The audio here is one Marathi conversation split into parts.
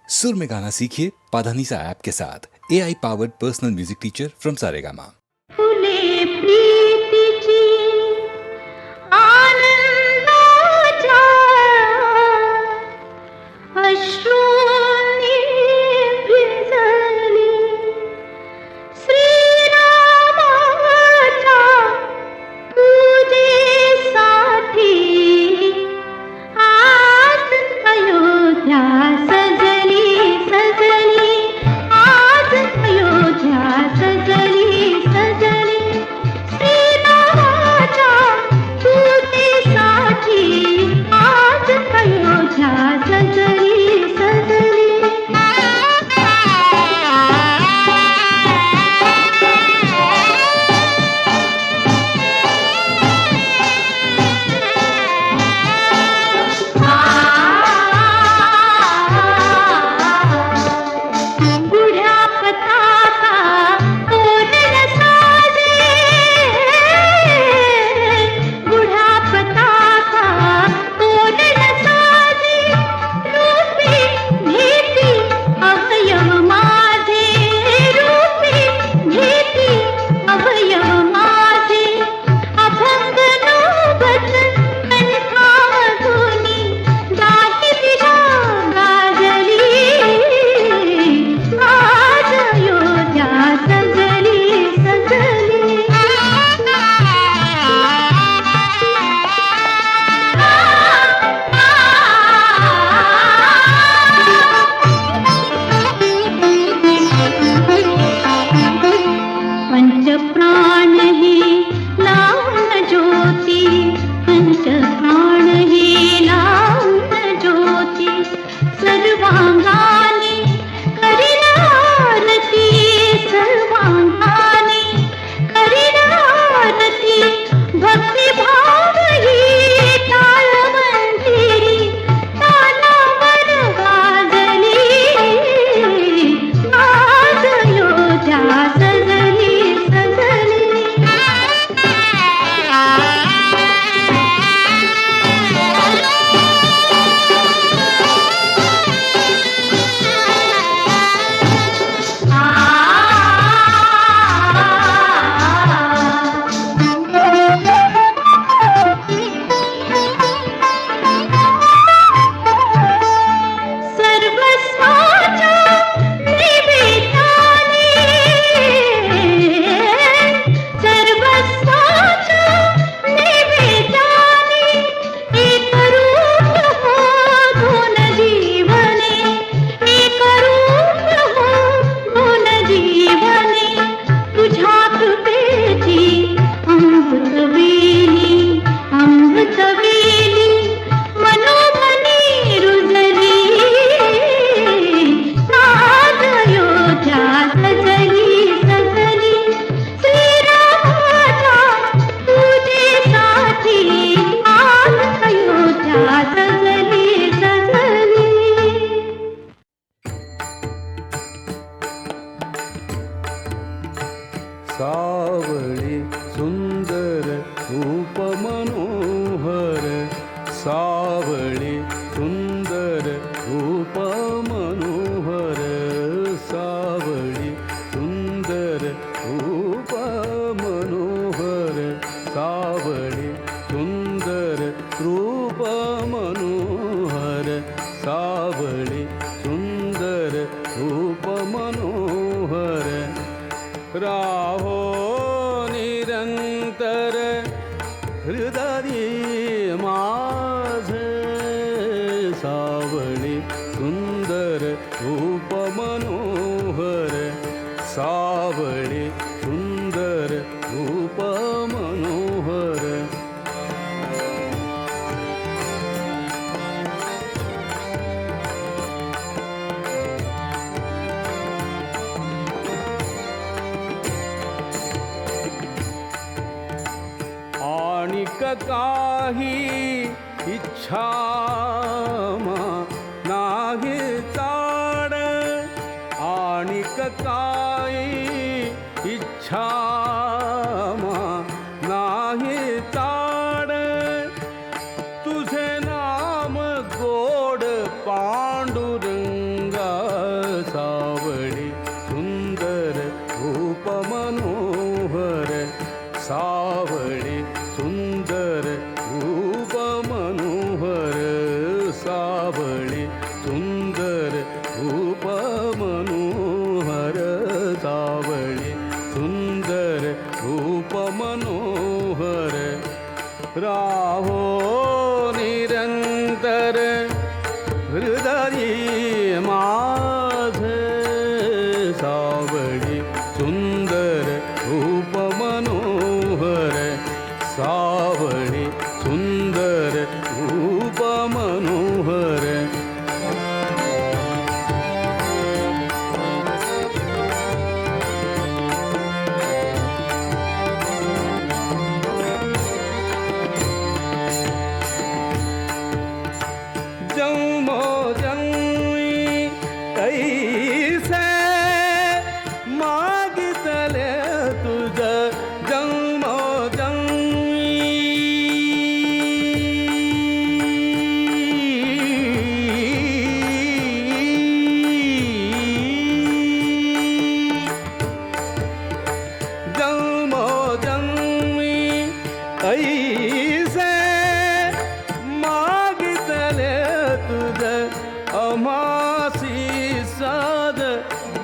सुर में गाना सीखिए पाधानीसा ऐप के साथ AI powered personal music teacher from Saregama. फुले प्रीतीची आनंदाच्या अश्रूंनी भिजली श्रीरामाच्या पूजेसाठी आज अयोध्या सजली सजली आज अयोध्या सजली सजली श्रीरामाच्या पूजेसाठी आज अयोध्या सजली सजली गुढ्या पताका तोरण साजे गुढ्या पताका तोरण साजे रूपी घेती अवयव माझे रूपी घेती अवयव माझे अभंग नौबत कंठावधुनी गाही दिशा गाजली आज अयोध्या सजली सजली पंचप्राण ही लावून ज्योती पंचप्राण ही लावून ज्योती सर्वांगाने करील आरती सर्वांगाने करील आरती भक्तिभाव ही टाळमंदिरी तालावर वाजली आज अयोध्या सजली सजली सर्वस्वाच्या निवेदनाने सर्वस्वाच्या निवेदनाने एक रूप हो दोन जीवने एक रूप हो दोन जीवने तुझ्या कृपेची अमृत वेली मनोमनी रुजली आज अयोध्या सजली सजली श्रीरामाच्या पूजेसाठी आज अयोध्या सजली सजली सावळी सुंदर रूप मनोहर सावळी सुंदर रूप मनोहर सावळी सुंदर रूप मनोहर सावळी सुंदर रूप मनोहर सावळी सुंदर रूप मनोहर राहो निरंतर हृदय माझ सावळी सुंदर रूप मनोहर सावळी सुंदर रूप मनोहर आणिक काही इच्छा नाही चाड आणिक काही इच्छा नाही चाड तुझे नाम गोड पांडुरंगा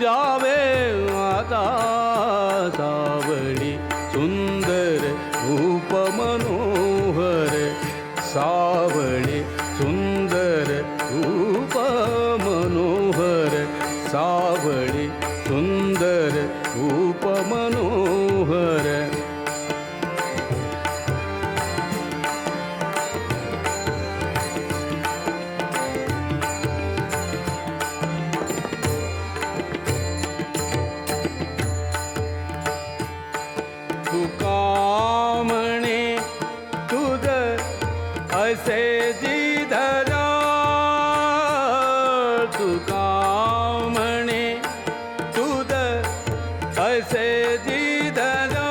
जावे आता सावळी सुंदर रूप मनोहर सावळी सुंदर रूप मनोहर सावळी सुंदर रूप मनोहर तुका म्हणे तुझ असे जिधरा तुका म्हणे तुझ असे जिधरा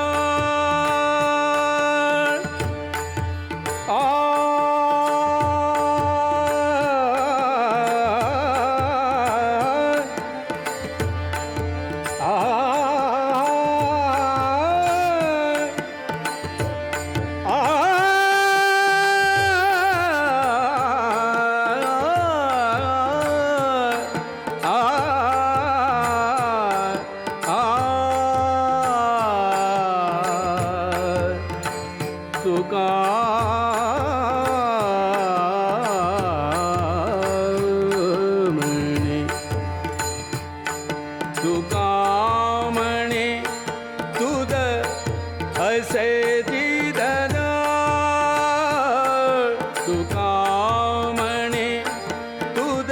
तुका म्हणे तुका म्हणे तुझ असे जिधर तुका म्हणे तुझ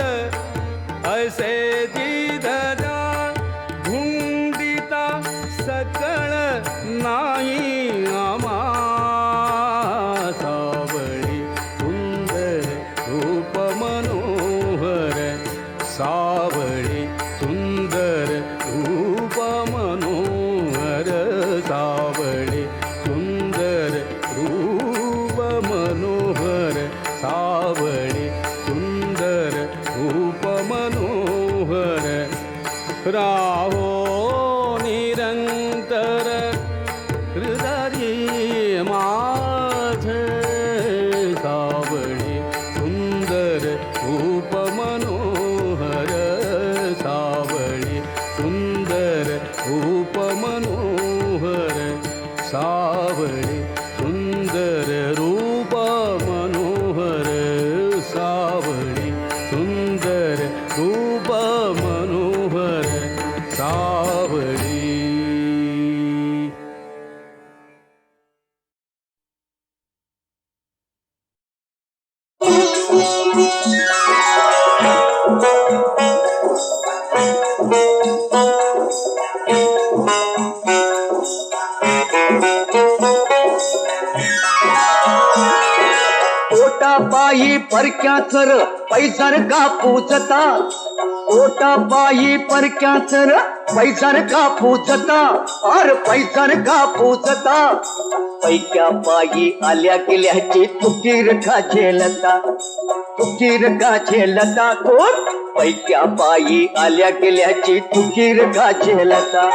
असे जिधर धुंदिता सकळ नाही आमा सावळी सुंदर रूप मनोहर सावळी सुंदर रूप मनोहर सावळी सुंदर रूप मनोहर सावळी सुंदर रूप मनोहर राहो निरंतर हृदय माझ सावळी सुंदर रूप मनोहर सावळी सुंदर रूप मनोहर सावळी सुंदर रूप मनोहर सावळी सुंदर रूप मनोहर सावळी पोटा पायी परक्याचर पैजार का पूजता पोटा पायी परक्याचर पैजार का पूजता अर पैजार का पूजता पैक्या पायी आल्या गेल्याची तुकीर का झेलता कोण पैक्या पायी आल्या गेल्याची तुकीर का झेलता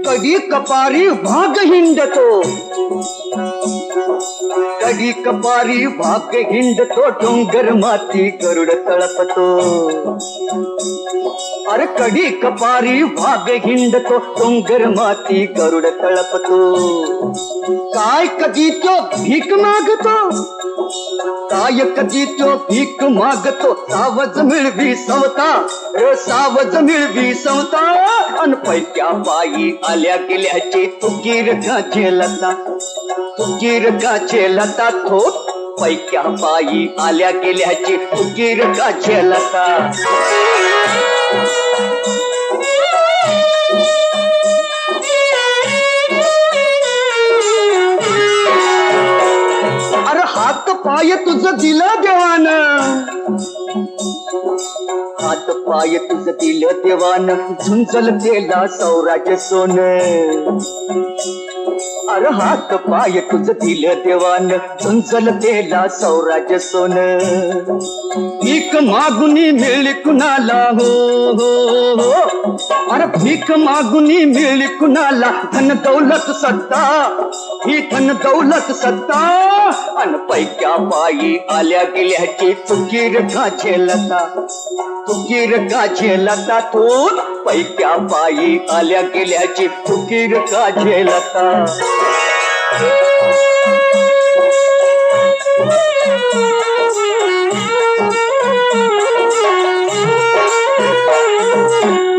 कधी कपारी भाग हिंडतो कधी कपारी भाग हिंडतो डोंगर माती गरुड तळपतो अरे कधी कपारी भाग हिंडतो डोंगर माती गरुड तळपतो काय कधी तो भीक मागतो काय कधी तो भीक मागतो सावज मिळवी सवता सावज मिळवी सवता अन पैक्या पायी आल्या गेल्याची तुकीर का झेलता थोट पैक्या पायी आल्या गेल्याची तुकीर का झेलता अरे हात पाय तुझं दिलं देवानं हात पाय तुझं दिलं देवानं झुंजल केला सौराज सोन अरे हात पाय तुझ दिलं देवान झुंजल तेला सौराज्य सोन भीक मागुनी मिळली कुणाला हो हो हो अरे भीक मागुनी मिळली कुणाला धन दौलत सत्ता ही धन दौलत सत्ता अन पैक्या पायी आल्या गेल्याची चुकीर का झेलता चुकीर का झेलता तू पैक्या पायी आल्या गेल्याची चुकीर का झेलता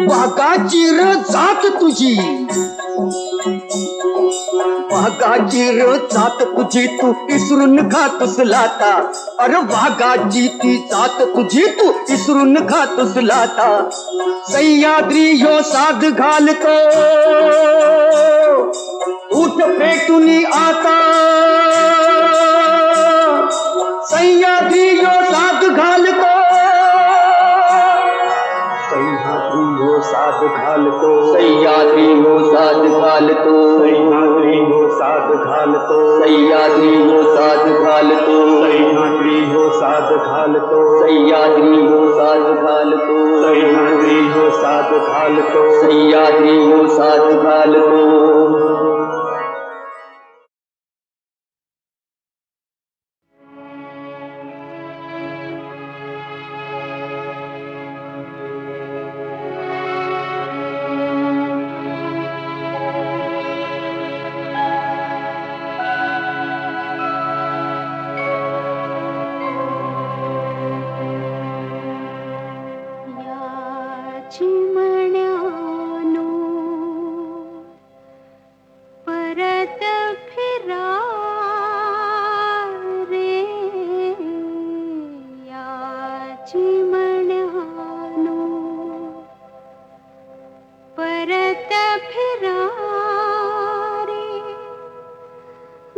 वाघाची र जात तुझी वाघाची र जात तुझी तू इसरून खातुस लाता अरे वाघाची ती जात तुझी तू इसरून खातुस लाता सह्याद्री ह्यो साध घालतो उठ पेटुनी आता सह्याद्री ह्यो साध घालतो सह्याद्री ह्यो साध घालतो सह्याद्री ह्यो साध घालतो सह्याद्री ह्यो साध घालतो सह्याद्री ह्यो साध घालतो सह्याद्री ह्यो साध घालतो सह्याद्री ह्यो साध घालतो सह्याद्री ह्यो साध घालतो सह्याद्री ह्यो साध घालतो चिमण्यानो परत फिरा रे या चिमण्यानो परत फिरा रे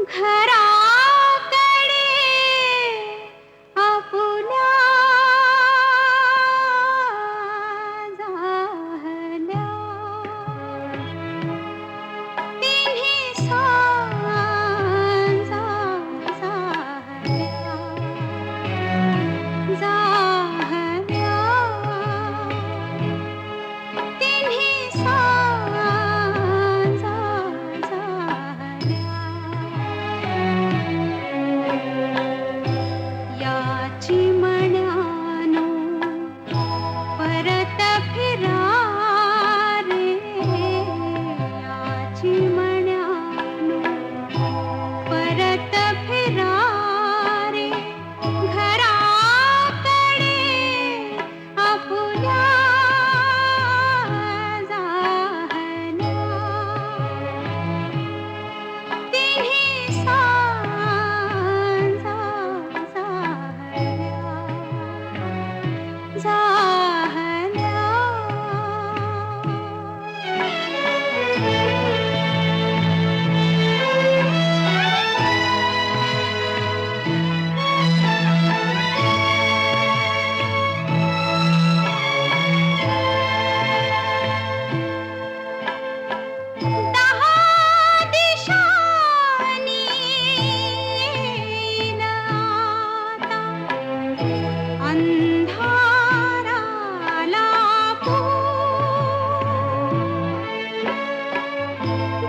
घराकडे आपुल्या झाल्या तिन्ही सांजा झाल्या झाल्या तिन्ही सांजा झाल्या या चिमण्यानो परत फिरा रे या चिमण्यानो परत फिरा रे घराकडे आपुल्या झाल्या तिन्ही सांजा दहा दिशांनी येईन आता अंधाराला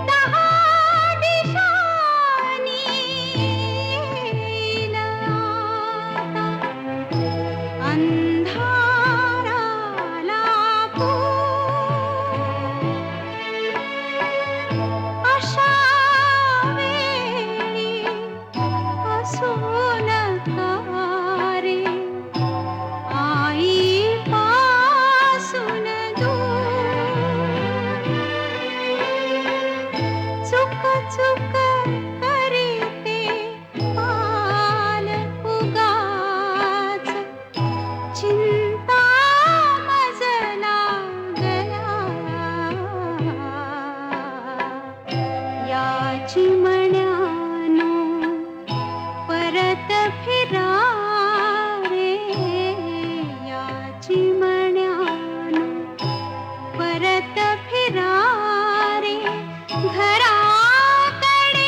दहा दिशांनी येईन आता अंधाराला अशा वेळी असू नका रे आई पासून दूर चुक चुक करीते पाल उगाच चिंता मजला गया या चिमण्यानो परत फिरा रे या चिमण्यानो परत फिरा रे घराकडे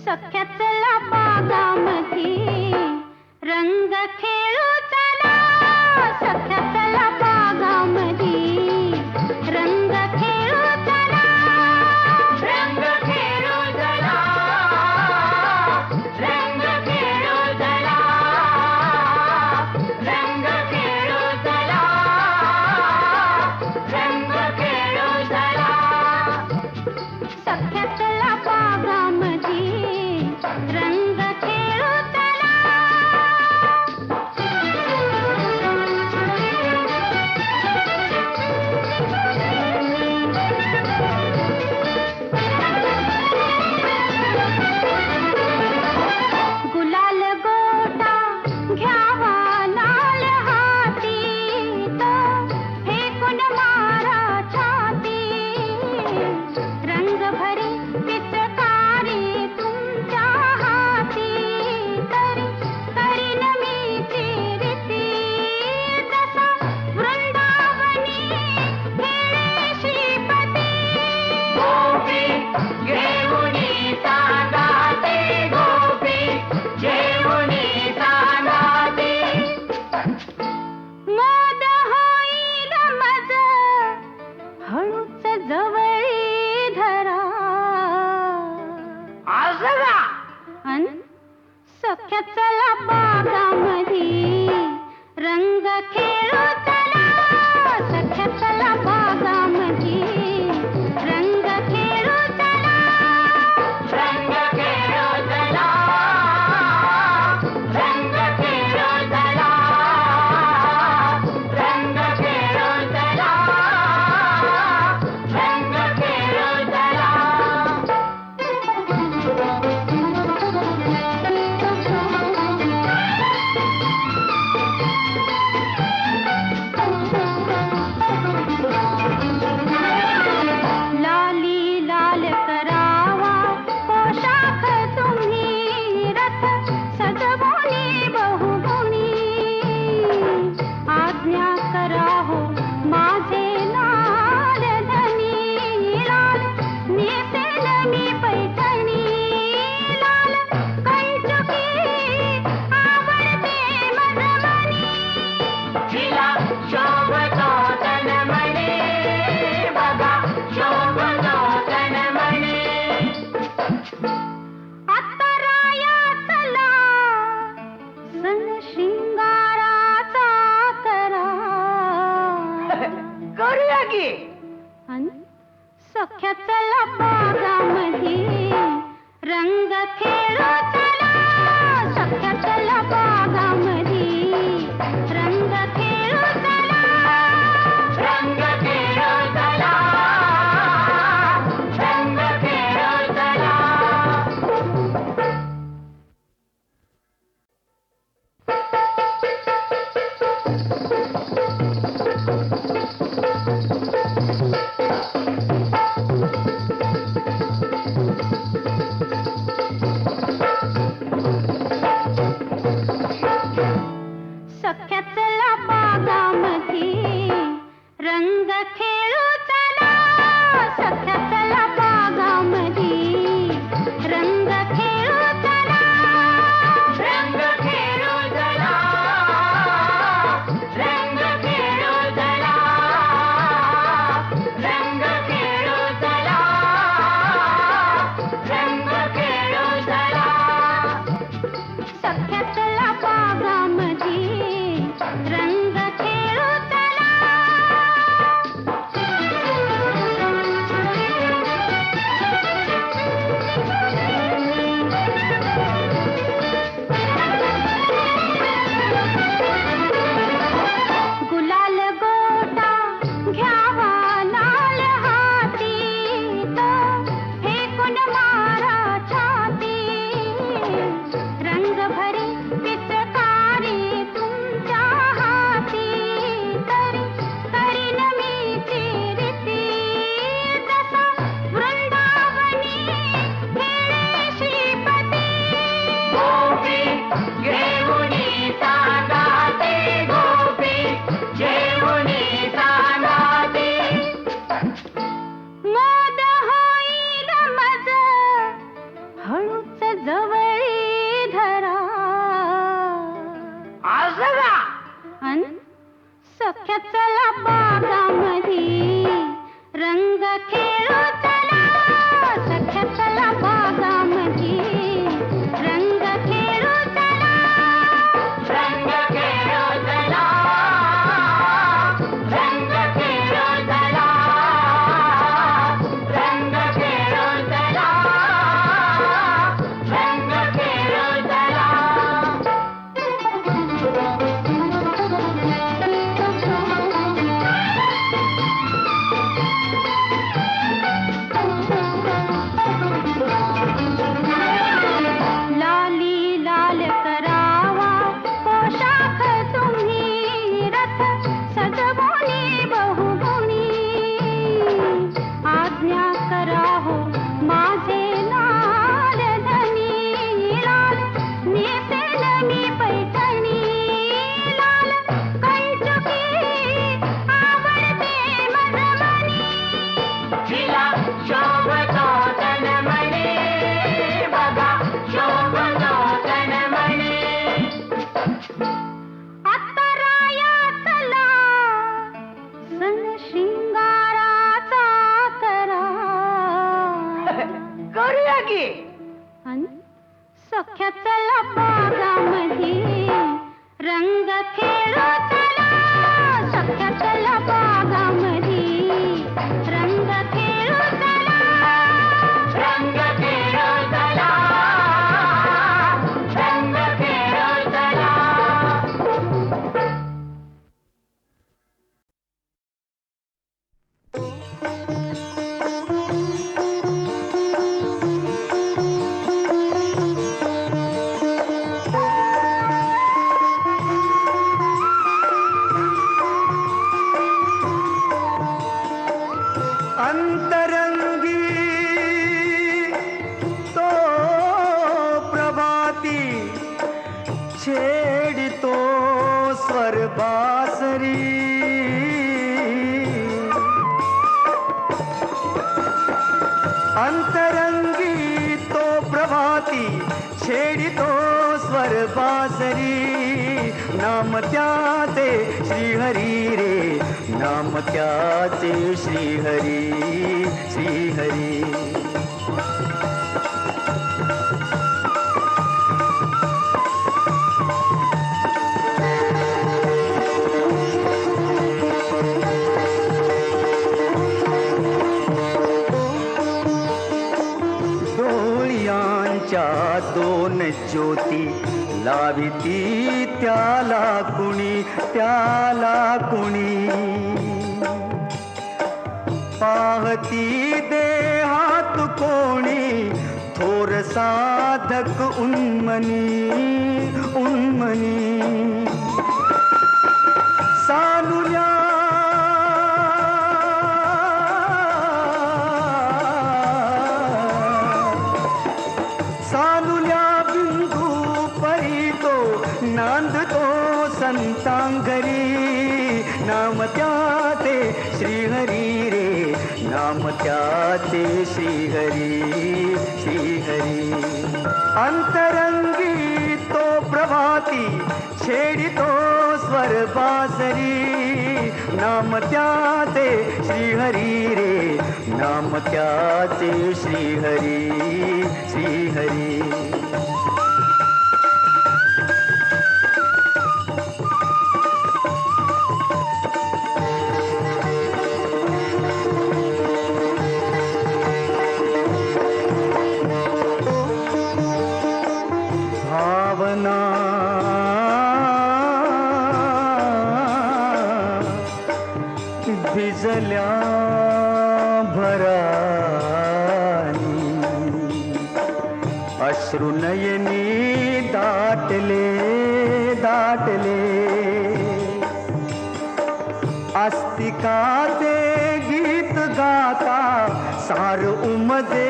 सख्या चला बागामध्ये रंग खेळू चला सख्या चला बागामध्ये रंग खेळू चला रंग खेळू चला रंग खेळू चला रंग खेळू चला रंग खेळू चला सख्या चला बागामध्ये रंग खेळू चला गुलाल गोटा घ्यावा लाल हाती तो फेकून मारा छाती रंग भरी पिचकारी तुमच्या हाती तरी करीन मी चिरिती जसा वृंदावनी खेळे श्रीपती गोपी घेऊनी सांगाते गोपी घेऊनी सांगाते मोद होईल मज हळूच जवळी धरा अन सख्या चला बागामध्ये रंग खेळू चला सख्या चला बागामध्ये रंग खेळू चला रंग खेळू चला रंग खेळू चला रंग खेळू चला रंग खेळू चला लाली लाल करावा पोशाख तुम्ही रथ सजवोनी बहुगुणी आज्ञा करा हो माझे लाल धनी लाल नेसेन मी पैठणी लाल कंचुकी आवडते मजमनी तिला शोभतो तनमने बघा शोभतो तनमने आता राया चला सन शृंगाराचा करा करूया की अन सख्या चला बागामध्ये रंग खेळू चला सख्या चला बागामध्ये रंग खेळू चला रंग खेळू चला रंग खेळू चला जवळी धरा अन सख्या चला बागामधी रंग खेळू चला सख्या चला बागामधी रंग खेळू चला रंग खेळू चला रंग खेळू चला रंग खेळू चला रंग खेळू चला लाली लाल करावा पोशाख तुम्ही रथ सजवुनी बहुगुणी आज्ञा करा हो माझे लाल धनी लाल नेसेल मी पैठणी लाल कैचुकी आवडते मजमणी जिला शोभतो तनमणी बघा शोभतो तनमणी अत्तराया चला सन शिंगाराचा करा करूया की अन सख्या चला बागामधी रंग खेळू चला सख्या चला बागामधी रंग खेळू चला रंग खेळू चला रंग खेळू चला अंतरंगी तो प्रभाती छेडितो स्वर बासरी अंतरंगी तो प्रभाती छेडितो स्वर बासरी नाम त्याचे श्रीहरी रे नाम त्याचे श्रीहरी श्रीहरी डोळ्यांच्या दोन ज्योती लाविती त्याला कुणी पाहती देहात कोणी थोर साधक उन्मनी सानुल्या सानुल्या बिंदू परितो नांदतो संतांगरी नाम त्याचे श्रीहरी रे नाम त्याचे श्रीहरी श्रीहरी अंतरंगी तो प्रभाती छेडितो स्वर बासरी नाम त्याचे श्रीहरी रे नाम त्याचे श्रीहरी श्रीहरी भावना भिजल्या भरानी अश्रुनयनी दाटले आस्तिकाचे गीत गाता सार उमजे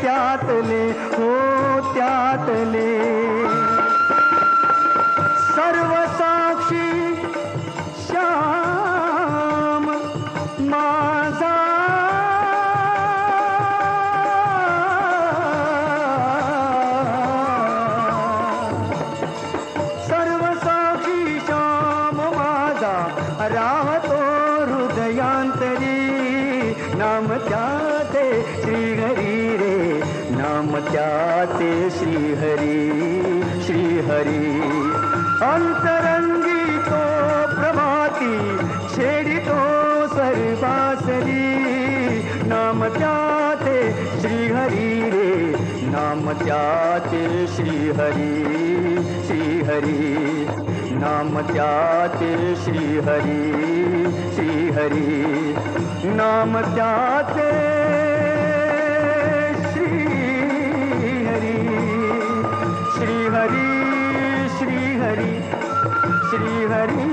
त्यातले हो त्यातले सर्व साक्षी श्याम माझा श्रीहरी श्रीहरी अंतरंगी तो प्रभाती छेड़ी तो सर्वासरी नाम त्याते श्रीहरी रे नाम त्याते श्रीहरी श्रीहरी नाम त्याते श्रीहरी श्रीहरी नाम त्याते श्रीहरी श्रीहरी श्रीहरी श्रीहरी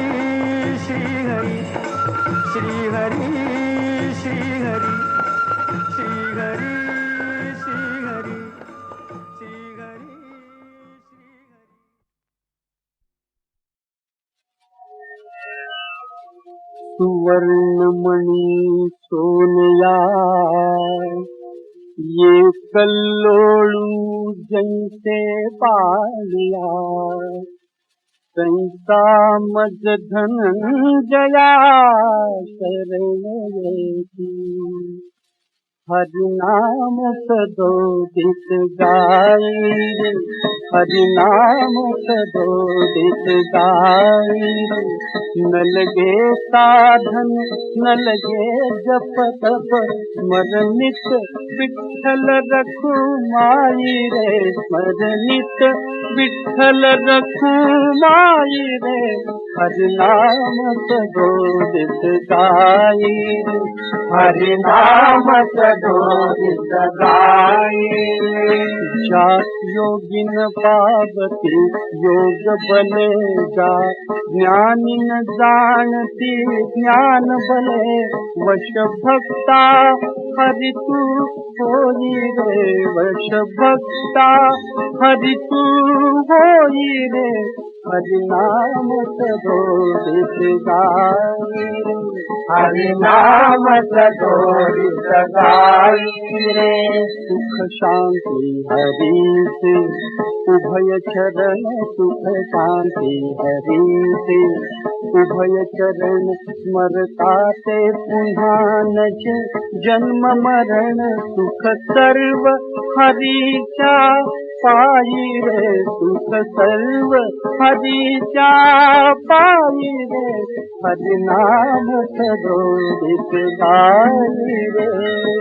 श्रीहरी श्रीहरी श्रीहरि श्रीहरि श्रीहरि श्रीहरि सुवर्णमणि सोनया ये कल्लोळू जैसे पालिया संसा मज धनंजया शरणयेति हरिनाम सदोदित गाई हरिनाम सदोदित गाई न लगे साधन न लगे जप तप स्मरनित विठ्ठल रखू माई रे स्मरनित विठ्ठल रखू माई रे हरिनाम सदोदित गाई हरिनाम सदोदित गाई जात योगिन पावती योग बले जा ज्ञानी न जानती ज्ञान बले वश भक्ता हरि तू होई रे वश भक्ता हरि तू होई रे हरिनाम सदोदित गाई हरिनाम सदोदित गाई रे सुख शांति हरि से उभय चरण सुख शांति हरि से उभय चरण स्मरताते पुन्हा नज जन्म मरण सुख सर्व हरीचा पाई रे सुख सर्व हरीचा पाई रे हरिनाम सदोदित गाई रे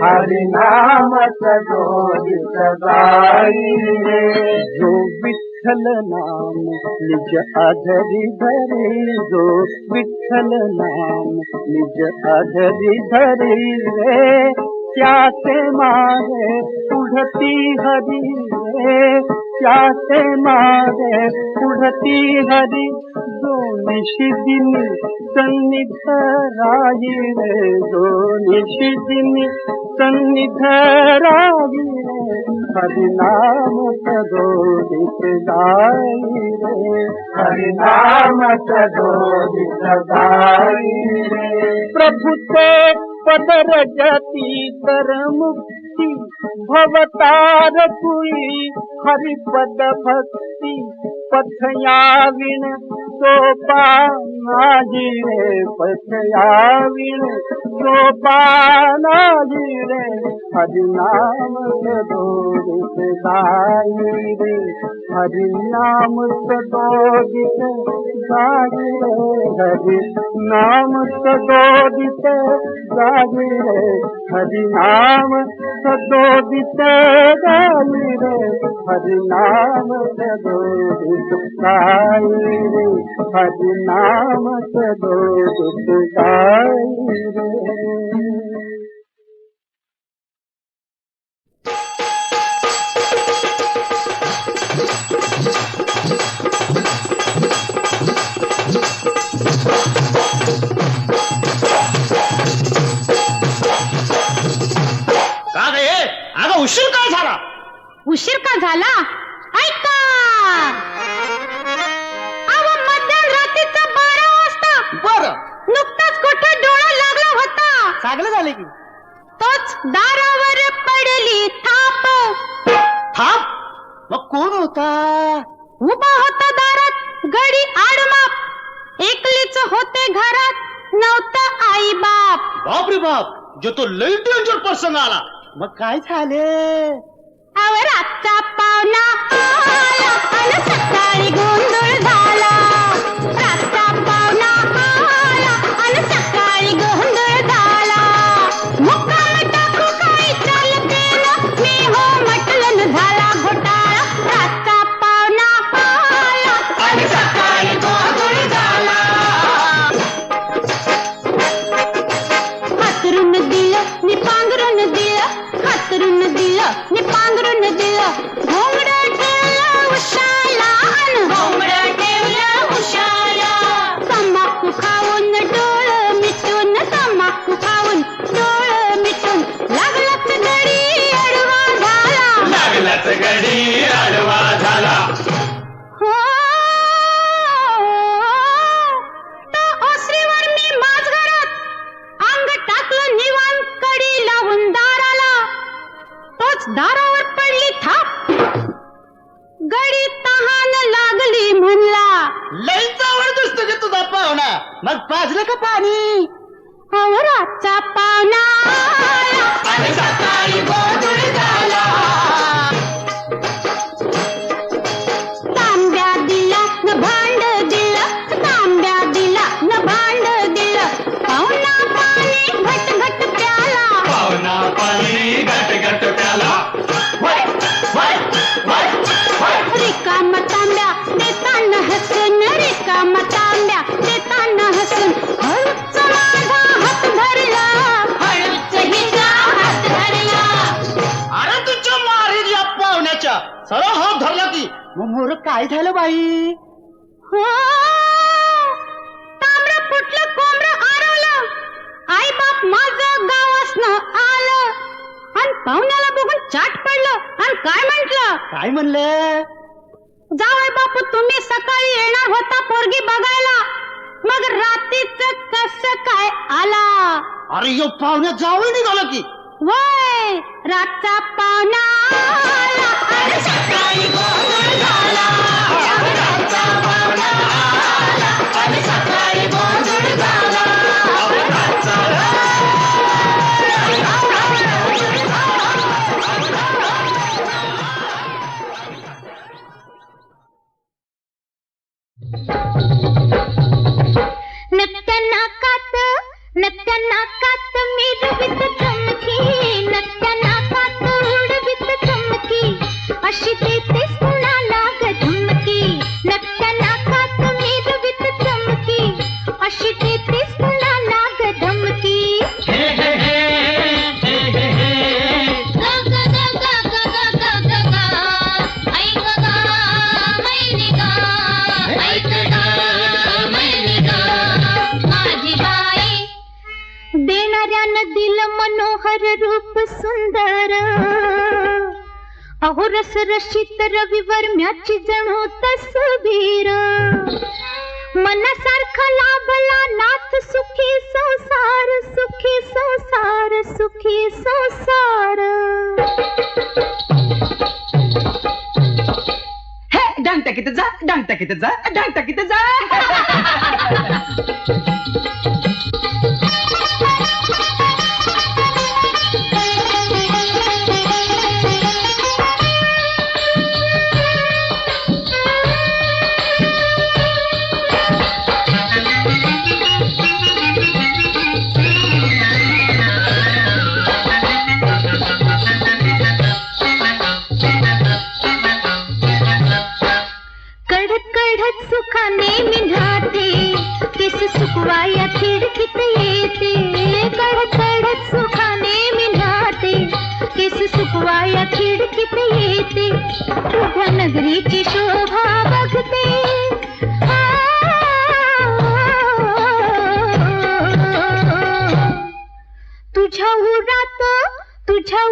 हरिनाम सदोदित गाई रे जो विठ्ठल नाम निज अधरी धरी जो विठ्ठल नाम निज अधरी धरी रे त्यासे मारे उड़ती हरी रे त्यासे मारे उड़ती हरी जो निशिदिनी सन्निध राही रे जो निशिदिनी सन्निध राही रे हरिनाम सदोदित गाई रे हरिनाम सदोदित गाई रे प्रभु ते पद रजती कर मुक्ति भवतार कुई हरि पद भक्ति पथयाविण सोपानाजी रे पथयाविण सोपानाजी रे हरिनाम सदोदित गाई रे हरिनाम सदोदित गाई रे हरिनाम सदोदित गाई रे हरिनाम सदोदित गाई रे हरिनाम सदोदित गाई रे हरिनाम सदोदित गाई रे उशीर का झाला उशीर का झाला ऐका अव मध्यरात्रीचं 12 वाजता बर नुकताच कुठे डोळा लागला होता चांगलं झाले की तोच दारावर पडली थाप थांब मग कोण होता उभा होता दारात गडी आडमाप एकलीच होते घरात नव्हतं आई बाप बाप रे बाप जो तो लई डेंजर पर्सन आला मग काय झाले अव रातचा पावणा आला आणि सकाळी गोंधळ झाला. रातचा पावणा आला आणि सकाळी गोंधळ झाला. मुक्काम टाकू काही चालतेनं मी हो म्हटलं न झाला घोटाळा. रातचा पावणा आला आणि सकाळी गोंधळ झाला. हातरून दिलं नि पांघरून दिलं, हातरून दिलं नि पांघरून दिलं. घोंगडं ठेवलं उशाला अन घोंगडं ठेवलं उशाला. तंबाखू खाऊन डोळं मिटून, तंबाखू खाऊन डोळं मिटून लागलाच गडी अडवा झाला. लागलाच गडी आडवा झाला. हो, तो ओसरीवर मी माझ घरात अंग टाकलं निवांत कडी लावून दाराला. तोच दारावर पडली थाप, गडी तहान लागली म्हणला. लई चावड दिसतो की तुझा पाहुणा. मग पाजलं का पाणी? रातचा पावणा आला आणि सकाळी गोंधळ झाला. तांब्या दिला न भांड दिलं, तांब्या दिला न भांड दिलं. पाहुणा पाणी घट घट प्याला. पाहुणा पाणी गट गट प्याला. वय, वय, वय, वय. रिकामा तांब्या देताना हसून, रिकामा तांब्या देताना हसून हळूच माझा हात धरला, हळूच हिचा हात धरला. अरे तुझ्या मारील या पाहुण्याच्या सरळ हात धरला की. मग मोर काय झालं बाई? हो, तांबडं फुटलं कोंबडं आरवलं. आई बाप माझं गावासनं आलं आणि पाहुण्याला बघून चाट पडलं आणि काय म्हंटल? काय म्हणलं? जावई बापू तुम्ही सकाळी येणार होता पोरगी बघायला, मग रात्रीच कसं काय आला? अरे यो पाहुण्या जावं निघालं की. वय, रातचा पावणा आला आणि सकाळी गोंधळ झाला. रातचा पावणा आला आणि सकाळी गोंधळ झाला. नत्या नाकात मिरवीत चमकी, नत्या नाकात उडवीत चमकी, अशी देतेस कुणाला ग धमकी. नत्या नाकात मिरवीत चमकी, अशी देतेस कुणाला ग धमकी. देणाऱ्यानं दिलं मनोहर रूप सुंदर, अहो रस रशीत रविवर्म्याची जणू तसबीर. मनासारखा लाभला नाथ सुखी संसार, सुखी संसार, सुखी संसार. हे डांग टाकीत जा, डांग टाकीत जा, डांग टाकीत जा. सुखाने मी राहते, केस सुकवाया खिडकीत येते. कळत कळत सुखाने मी राहते, केस सुकवाया खिडकीत येते. तुझ्या नगरीची शोभा बघते, तुझ्या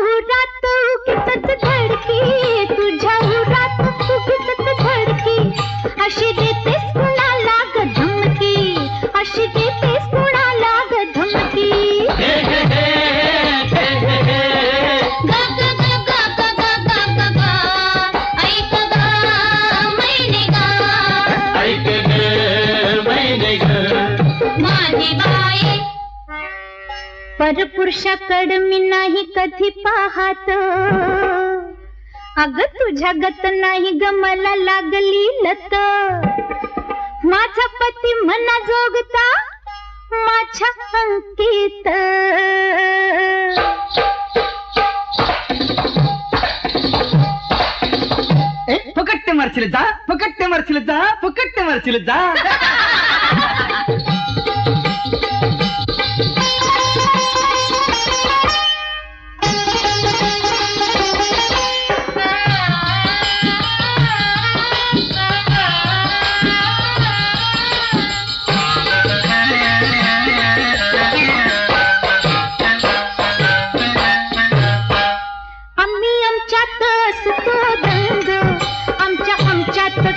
उरात उगीचच धडकी, तुझ्या उरात उगीचच धडकी. अशी देतेस कुणाला ग धमकी, अशी देतेस कुणाला ग धमकी. ऐक ग मैने गा, ऐक ग मैने ग माझी बाई. परपुरुषाकडे मी नाही कधी पाहत, अग तुझ्या गत नाही ग मला लागली लत माझा पती मना जोगता माझ्या अंकित फुकट ते मारशील जा फुकट ते मारशील जा फुकट ते मारशील जा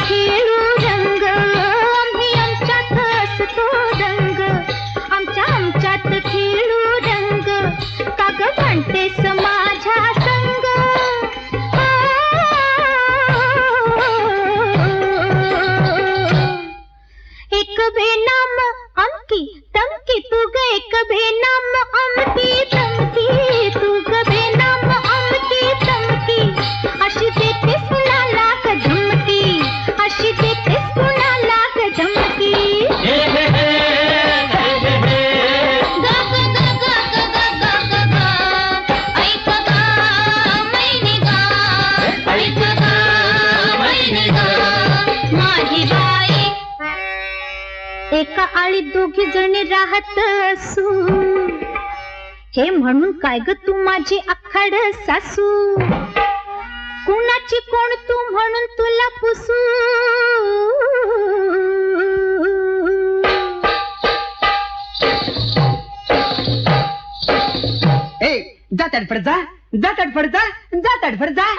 खेळू रंग आम्ही आमच्यात असतो रंग आमच्यात खेळू रंग काग म्हणतेस माझ्या संग एक बेनाम अमकी तमकी तू ग एक बेनाम अमकी तमकी तू ग बेनाम अमकी तमकी अशी देतेस कुणाला ग धमकी अशी देतेस कुणाला ग धमकी माझी बाई एका आळीत दोघी जणी राहत असू हे म्हणून काय ग तू माझी आखाड सासू कुणाची कोण तू म्हणून तुला पुसू ए जा तडफड जा जा तडफड जा जा तडफड जा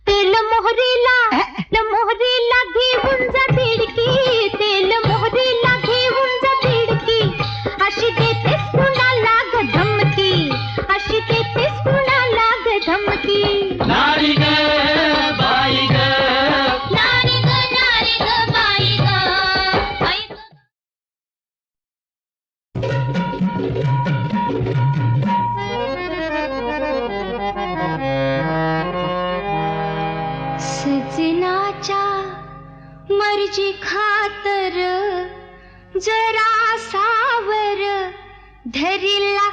तेल मोहरीला घेऊन जा बिडकी तेल मोहरीला घेऊन जा बिडकी अशी देतेस कुणाला ग धमकी अशी देतेस कुणाला ग धमकी नारी ग बाई ग नारी ग बाई सजनाच्या मर्जी खातर जरा सावर धरिला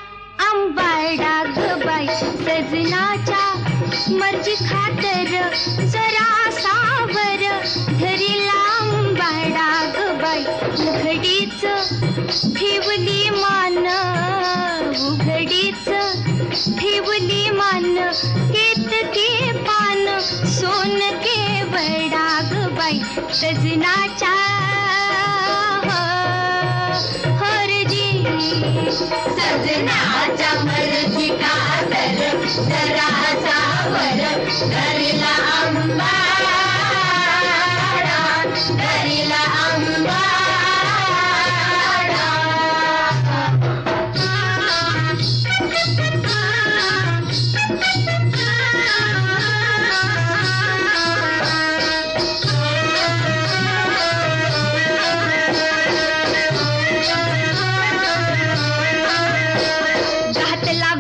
आंबाडा ग बाई सजनाच्या मर्जी खातर जरा सावर धरिला आंबाडा ग बाई उघडीच ठेवली मान उघडीच ठेवली मान केतके पान सोन के बडा ग बाई सजनाच्या हरजी सजनाच्या मर्जी खातर जरा सावर धरिला आंबाडा धरिला आंबाडा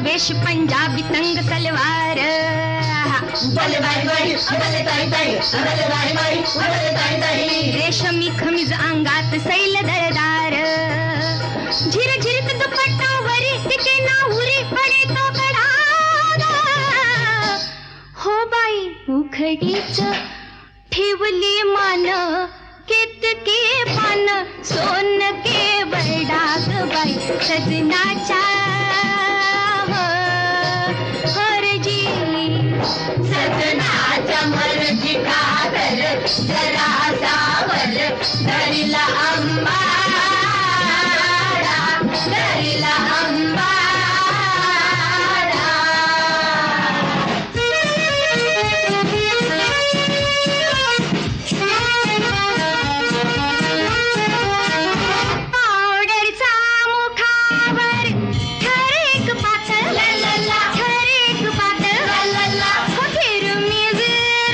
वेश पंजाबी तंग सलवार रेशमी खमीज अंगात सैल दरदार झिर झिरत दुपट्टावरी तिचे नाहुरी पडे तो कडाग हो बाई उघडीच ठेवली मान केतके मान सोन केवळ डाग बाई सजनाच्या हरजी सजनाच्या मर्जी कातर जरा सावर धरिला अंबाडा धरिला अंबाडा पावडरचा मुखावर ठरेक पातळ ठरेक पातळ फिरुमीज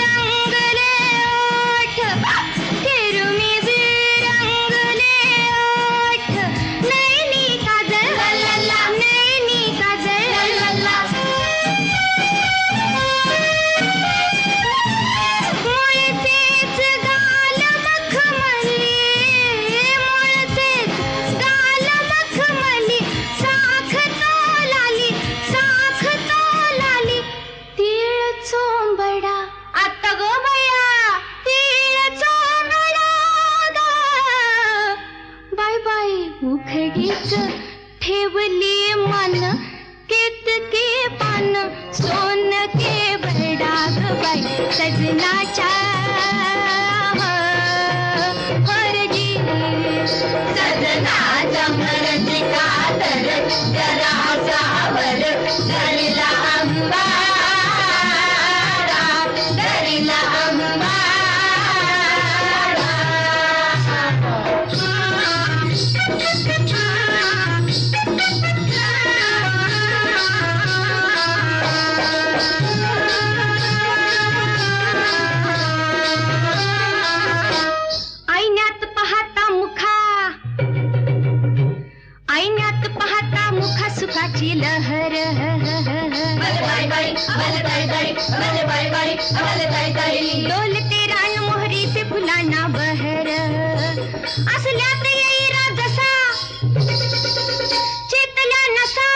रंगले ओठ फिरुमीज रंगले ओठ नैनी काजळ नैनी काजळ मुळतेच गाल मखमली मुळतेच गाल मखमली साख तो लाली तीळ चोंबडा आता गो बया तीळ चोंबडा बाय बाय उखडीच ठेवली मन केतके पान सोन केवळ डाग बाई सजनाच्या हरजी सजनाच्या मर्जी कातर जरा सावर धरिला अंबाडा धरिला आईन्यात पाहता मुखा सुखाची लहर डोलते रान मोहरीचे फुलांना बहर असल्यात येईरा जसा चेतल्या नसा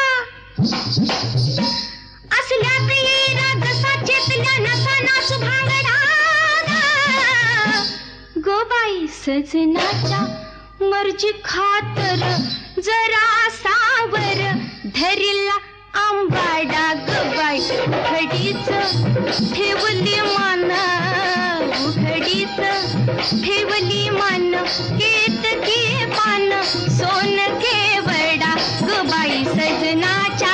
असल्यात येईरा जसा चेतल्या नसा नाचू भांगडा गोबाई सजनाच्या मर्जी खातर जरा सावर धरिला आंबाडा गबाई घडीच ठेवली मान घडीच ठेवली मान केतकी पान सोन केवडा गबाई सजनाच्या